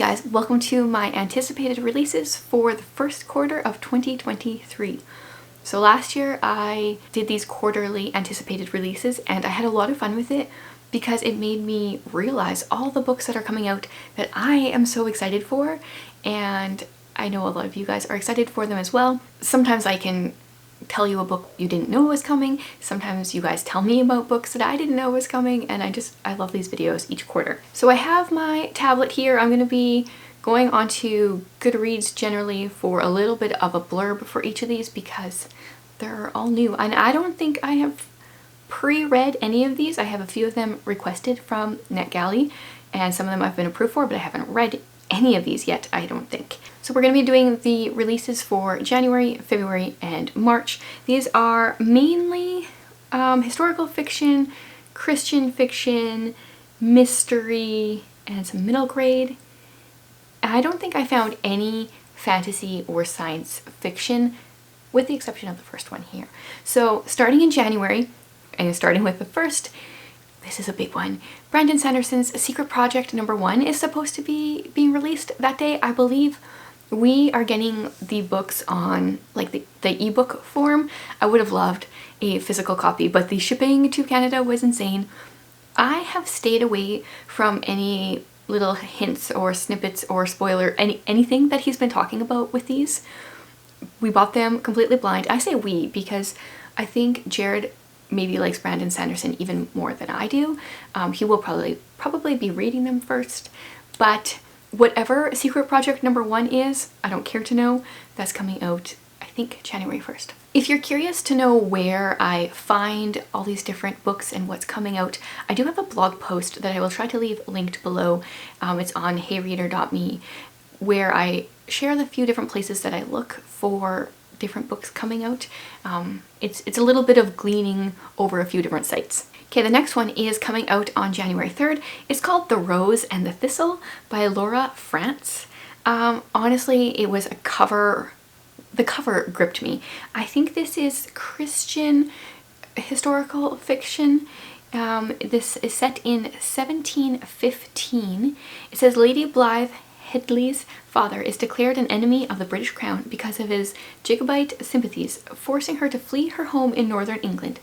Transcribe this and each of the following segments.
guys, welcome to my anticipated releases for the first quarter of 2023. So last year I did these quarterly anticipated releases and I had a lot of fun with it because it made me realize all the books that are coming out that I am so excited for, and I know a lot of you guys are excited for them as well. Sometimes I can tell you a book you didn't know was coming. Sometimes you guys tell me about books that I didn't know was coming, and I love these videos each quarter. So I have my tablet here. I'm going to be going onto Goodreads generally for a little bit of a blurb for each of these because they're all new, and I don't think I have pre-read any of these. I have a few of them requested from NetGalley and some of them I've been approved for, but I haven't read any of these yet, I don't think. So we're going to be doing the releases for January, February, and March. These are mainly historical fiction, Christian fiction, mystery, and some middle grade. I don't think I found any fantasy or science fiction, with the exception of the first one here. So starting in January, and starting with the first, this is a big one. Brandon Sanderson's Secret Project #1 is supposed to be being released that day. I believe we are getting the books on like the ebook form. I would have loved a physical copy, but the shipping to Canada was insane. I have stayed away from any little hints or snippets or spoiler, anything that he's been talking about with these. We bought them completely blind. I say we because I think Jared maybe likes Brandon Sanderson even more than I do. He will probably be reading them first, but whatever Secret Project #1 is, I don't care to know. That's coming out, I think, January 1st. If you're curious to know where I find all these different books and what's coming out, I do have a blog post that I will try to leave linked below. It's on heyreader.me, where I share the few different places that I look for different books coming out. It's a little bit of gleaning over a few different sites. Okay, the next one is coming out on January 3rd. It's called The Rose and the Thistle by Laura France. Honestly, it was the cover gripped me. I think this is Christian historical fiction. This is set in 1715. It says Lady Blythe Headley's father is declared an enemy of the British Crown because of his Jacobite sympathies, forcing her to flee her home in northern England.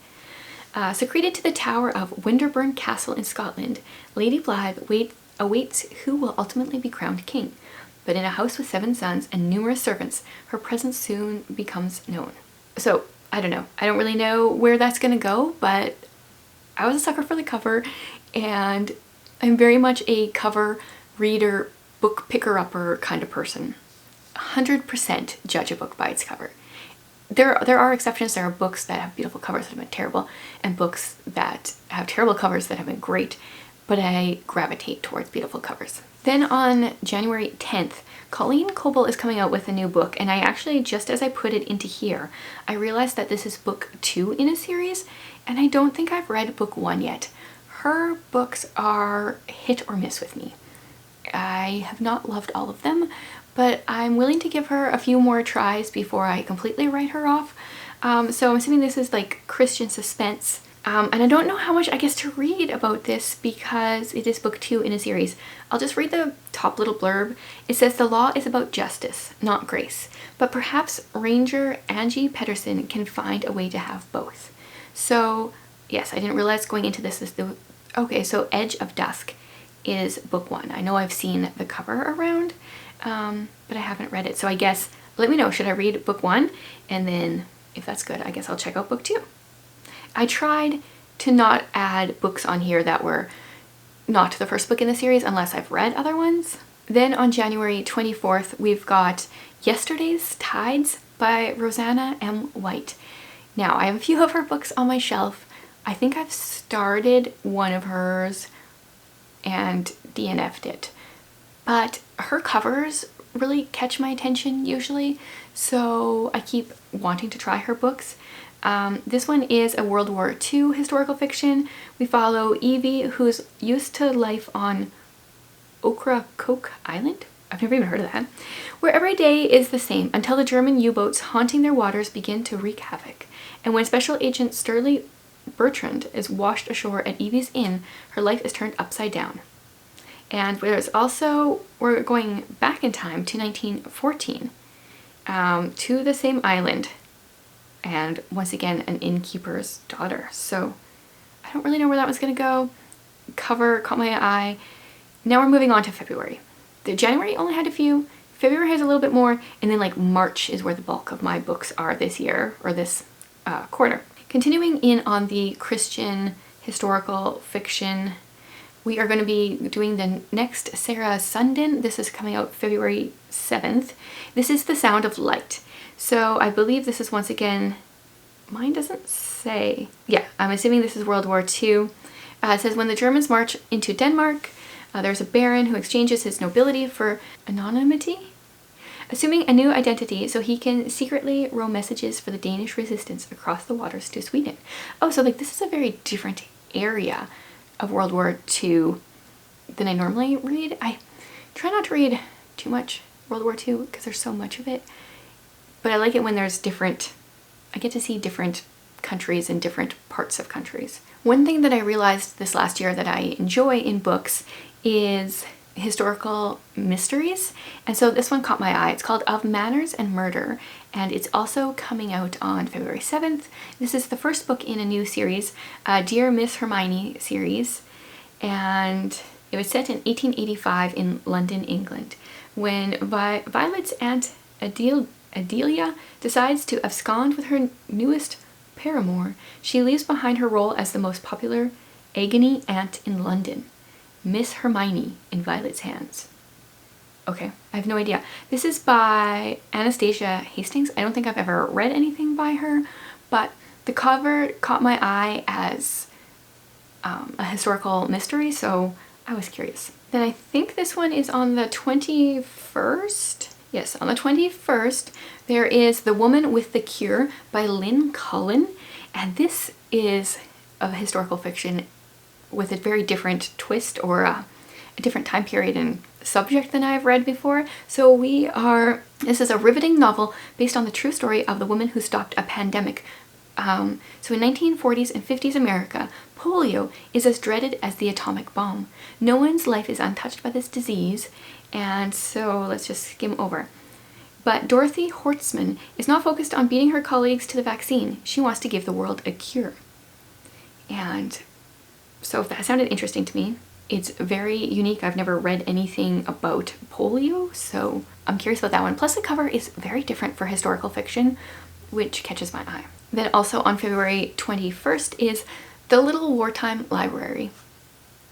Secreted to the tower of Winterburn Castle in Scotland, Lady Blythe awaits who will ultimately be crowned king. But in a house with 7 sons and numerous servants, her presence soon becomes known. So, I don't know. I don't really know where that's gonna go, but I was a sucker for the cover, and I'm very much a cover reader, book picker-upper kind of person. 100% judge a book by its cover. There are exceptions. There are books that have beautiful covers that have been terrible, and books that have terrible covers that have been great, but I gravitate towards beautiful covers. Then on January 10th, Colleen Coble is coming out with a new book, and I actually, just as I put it into here, I realized that this is book 2 in a series, and I don't think I've read book 1 yet. Her books are hit or miss with me. I have not loved all of them, but I'm willing to give her a few more tries before I completely write her off. So I'm assuming this is like Christian suspense. And I don't know how much I guess to read about this because it is book 2 in a series. I'll just read the top little blurb. It says the law is about justice, not grace, but perhaps Ranger Angie Pedersen can find a way to have both. So yes, I didn't realize going into this is okay, so Edge of Dusk is book 1. I know I've seen the cover around, but I haven't read it. So I guess, let me know, should I read book 1? And then if that's good, I guess I'll check out book 2. I tried to not add books on here that were not the first book in the series unless I've read other ones. Then on January 24th, we've got Yesterday's Tides by Rosanna M. White. Now, I have a few of her books on my shelf. I think I've started one of hers and DNF'd it. But her covers really catch my attention usually, so I keep wanting to try her books. This one is a World War II historical fiction. We follow Evie, who's used to life on Ocracoke Island. I've never even heard of that. Where every day is the same until the German U-boats haunting their waters begin to wreak havoc. And when Special Agent Sturley Bertrand is washed ashore at Evie's inn, her life is turned upside down. And there's also, we're going back in time to 1914, to the same island, and once again an innkeeper's daughter. So I don't really know where that was going to go. Cover caught my eye. Now we're moving on to February. The January only had a few. February has a little bit more, and then like March is where the bulk of my books are this year, or this quarter. Continuing in on the Christian historical fiction, we are going to be doing the next Sarah Sundin. This is coming out February 7th. This is The Sound of Light. So I believe this is once again, mine doesn't say. Yeah, I'm assuming this is World War II. It says when the Germans march into Denmark, there's a baron who exchanges his nobility for anonymity, assuming a new identity so he can secretly row messages for the Danish resistance across the waters to Sweden. Oh, so like this is a very different area of World War II than I normally read. I try not to read too much World War II because there's so much of it, but I like it when there's different, I get to see different countries and different parts of countries. One thing that I realized this last year that I enjoy in books is historical mysteries, and so this one caught my eye. It's called Of Manners and Murder, and it's also coming out on February 7th. This is the first book in a new series, Dear Miss Hermione series, and it was set in 1885 in London, England, when Violet's aunt Adelia decides to abscond with her newest paramour. She leaves behind her role as the most popular agony aunt in London, Miss Hermione, in Violet's hands. Okay, I have no idea. This is by Anastasia Hastings. I don't think I've ever read anything by her, but the cover caught my eye as a historical mystery, so I was curious. Then I think this one is on the 21st. Yes, on the 21st, there is The Woman with the Cure by Lynn Cullen, and this is a historical fiction with a very different twist, or a different time period and subject than I've read before. So this is a riveting novel based on the true story of the woman who stopped a pandemic. So in 1940s and 50s America, polio is as dreaded as the atomic bomb. No one's life is untouched by this disease, and so let's just skim over. But Dorothy Hortsman is not focused on beating her colleagues to the vaccine. She wants to give the world a cure. And so that sounded interesting to me. It's very unique. I've never read anything about polio, so I'm curious about that one. Plus the cover is very different for historical fiction, which catches my eye. Then also on February 21st is The Little Wartime Library.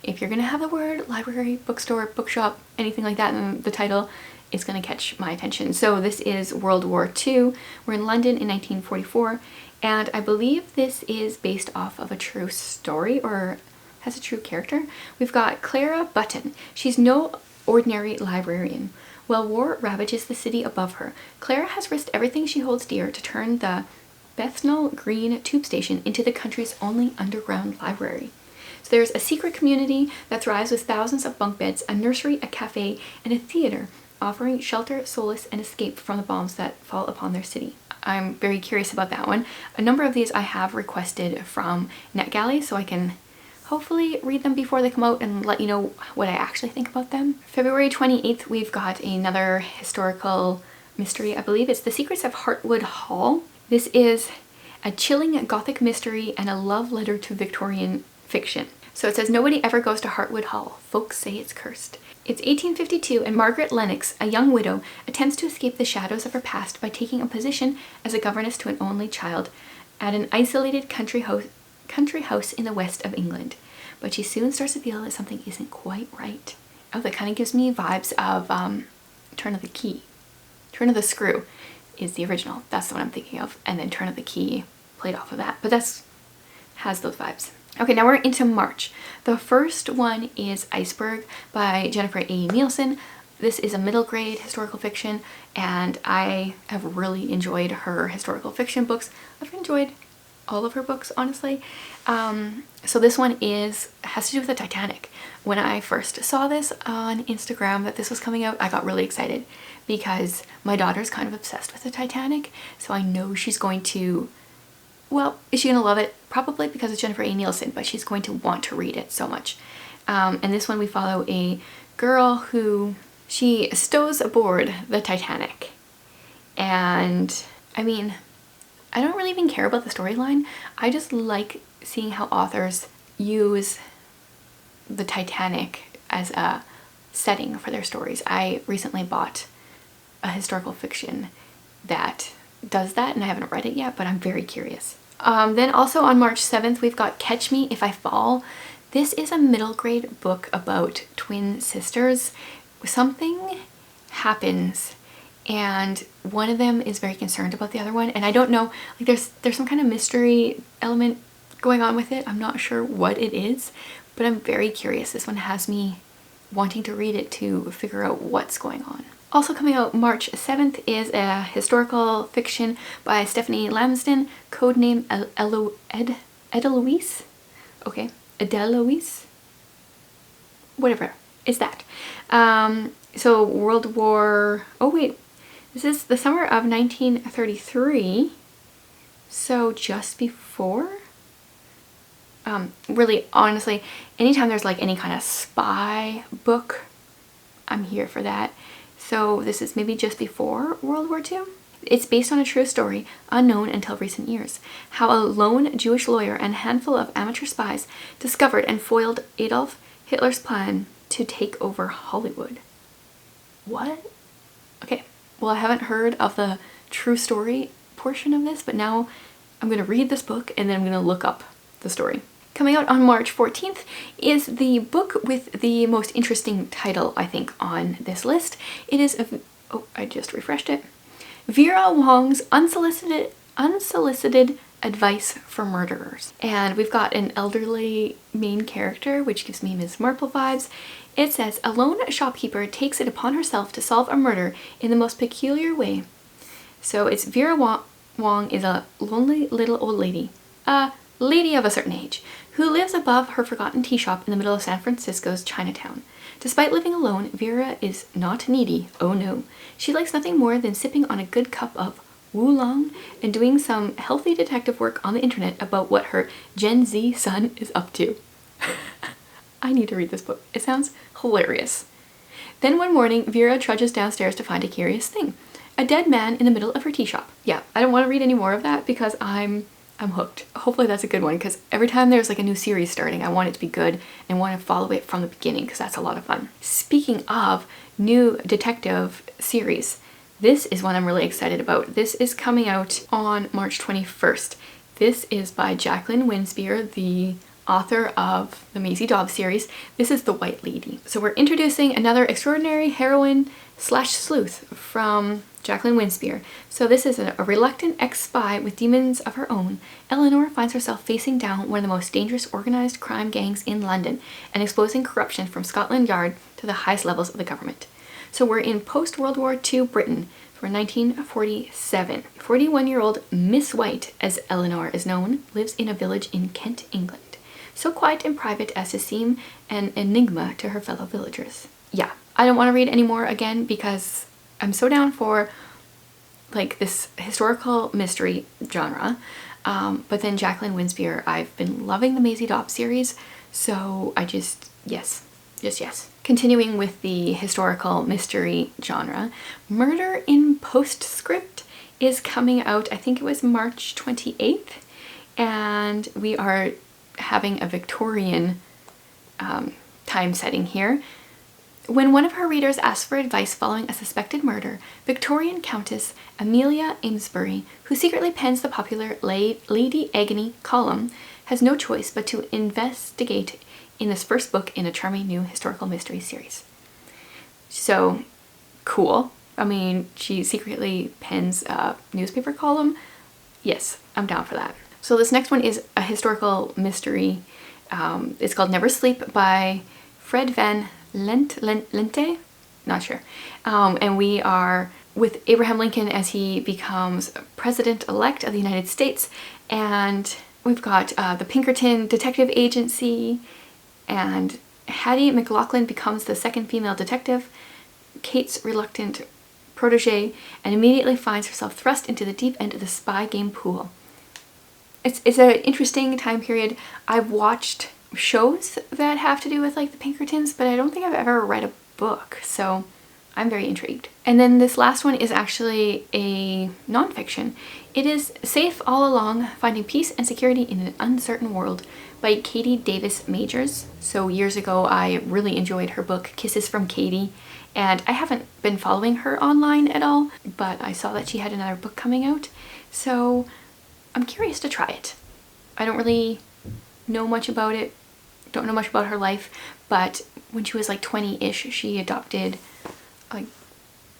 If you're gonna have the word library, bookstore, bookshop, anything like that in the title, it's gonna catch my attention. So this is World War II. We're in London in 1944, and I believe this is based off of a true story, or has a true character. We've got Clara Button. She's no ordinary librarian. While war ravages the city above her, Clara has risked everything she holds dear to turn the Bethnal Green tube station into the country's only underground library. So there's a secret community that thrives with thousands of bunk beds, a nursery, a cafe, and a theater, offering shelter, solace, and escape from the bombs that fall upon their city. I'm very curious about that one. A number of these I have requested from NetGalley, so I can hopefully read them before they come out and let you know what I actually think about them. February 28th, we've got another historical mystery. I believe it's The Secrets of Hartwood Hall. This is a chilling gothic mystery and a love letter to Victorian fiction. So it says, nobody ever goes to Hartwood Hall. Folks say it's cursed. It's 1852 and Margaret Lennox, a young widow, attempts to escape the shadows of her past by taking a position as a governess to an only child at an isolated country house in the west of England. But she soon starts to feel that something isn't quite right. Oh, that kind of gives me vibes of Turn of the Key. Turn of the Screw is the original. That's the one I'm thinking of. And then Turn of the Key played off of that. But has those vibes. Okay, now we're into March. The first one is Iceberg by Jennifer A. Nielsen. This is a middle grade historical fiction, and I have really enjoyed her historical fiction books. I've enjoyed all of her books, honestly. So this one has to do with the Titanic. When I first saw this on Instagram that this was coming out, I got really excited because my daughter's kind of obsessed with the Titanic, so I know she's going to, well, is she going to love it? Probably because it's Jennifer A. Nielsen, but she's going to want to read it so much. And this one we follow a girl who she stows aboard the Titanic. And I mean, I don't really even care about the storyline. I just like seeing how authors use the Titanic as a setting for their stories. I recently bought a historical fiction that does that, and I haven't read it yet, but I'm very curious. Then also on March 7th, we've got Catch Me If I Fall. This is a middle grade book about twin sisters. Something happens and one of them is very concerned about the other one, and I don't know, like there's some kind of mystery element going on with it. I'm not sure what it is, but I'm very curious. This one has me wanting to read it to figure out what's going on. Also coming out March 7th is a historical fiction by Stephanie Lamsden, codename Edeloise. Okay, Edeloise. Whatever, it's that. So World War, oh wait, this is the summer of 1933, so just before. Really, honestly, anytime there's like any kind of spy book, I'm here for that. So this is maybe just before World War II. It's based on a true story, unknown until recent years. How a lone Jewish lawyer and a handful of amateur spies discovered and foiled Adolf Hitler's plan to take over Hollywood. What? Okay, well, I haven't heard of the true story portion of this, but now I'm going to read this book and then I'm going to look up the story. Coming out on March 14th is the book with the most interesting title, I think, on this list. It is, oh, I just refreshed it. Vera Wong's Unsolicited Advice for Murderers. And we've got an elderly main character, which gives me Ms. Marple vibes. It says, a lone shopkeeper takes it upon herself to solve a murder in the most peculiar way. So it's Vera Wong is a lonely little old lady, a lady of a certain age, who lives above her forgotten tea shop in the middle of San Francisco's Chinatown. Despite living alone, Vera is not needy, oh no. She likes nothing more than sipping on a good cup of oolong and doing some healthy detective work on the internet about what her Gen Z son is up to. I need to read this book. It sounds hilarious. Then one morning, Vera trudges downstairs to find a curious thing. A dead man in the middle of her tea shop. Yeah, I don't want to read any more of that because I'm hooked. Hopefully that's a good one, because every time there's like a new series starting, I want it to be good and want to follow it from the beginning because that's a lot of fun. Speaking of new detective series, this is one I'm really excited about. This is coming out on March 21st. This is by Jacqueline Winspear, the author of the Maisie Dobbs series. This is The White Lady. So we're introducing another extraordinary heroine slash sleuth from Jacqueline Winspear. So this is a reluctant ex-spy with demons of her own. Eleanor finds herself facing down one of the most dangerous organized crime gangs in London and exposing corruption from Scotland Yard to the highest levels of the government. So we're in post-World War II Britain for 1947. 41-year-old Miss White, as Eleanor is known, lives in a village in Kent, England. So quiet and private as to seem an enigma to her fellow villagers. Yeah, I don't want to read any more again because I'm so down for like this historical mystery genre. But then Jacqueline Winspear, I've been loving the Maisie Dobbs series, so I just, yes. Continuing with the historical mystery genre, Murder in Postscript is coming out, I think it was March 28th, and we are having a Victorian time setting here. When one of her readers asks for advice following a suspected murder, Victorian Countess Amelia Amesbury, who secretly pens the popular Lady Agony column, has no choice but to investigate in this first book in a charming new historical mystery series. So, cool. I mean, she secretly pens a newspaper column. Yes, I'm down for that. So this next one is a historical mystery. It's called Never Sleep by Fred Van Lente? Not sure. And we are with Abraham Lincoln as he becomes president-elect of the United States. And we've got the Pinkerton Detective Agency, and Hattie McLaughlin becomes the second female detective, Kate's reluctant protege, and immediately finds herself thrust into the deep end of the spy game pool. It's an interesting time period. I've watched shows that have to do with like the Pinkertons, but I don't think I've ever read a book. So I'm very intrigued. And then this last one is actually a nonfiction. It is Safe All Along, Finding Peace and Security in an Uncertain World by Katie Davis Majors. So years ago, I really enjoyed her book, Kisses from Katie, and I haven't been following her online at all, but I saw that she had another book coming out, so I'm curious to try it. I don't really know much about it, don't know much about her life, but when she was like 20-ish, she adopted like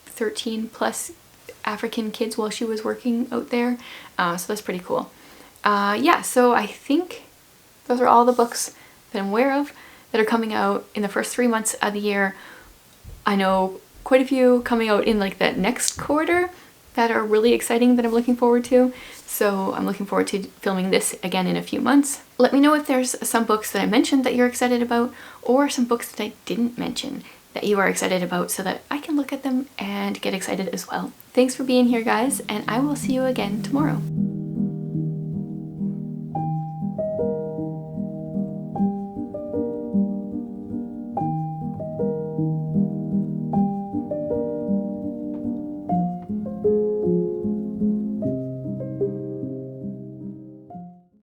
13 plus African kids while she was working out there, so that's pretty cool. Yeah, so I think those are all the books that I'm aware of that are coming out in the first 3 months of the year. I know quite a few coming out in like that next quarter that are really exciting that I'm looking forward to. So I'm looking forward to filming this again in a few months. Let me know if there's some books that I mentioned that you're excited about, or some books that I didn't mention that you are excited about, so that I can look at them and get excited as well. Thanks for being here, guys, and I will see you again tomorrow.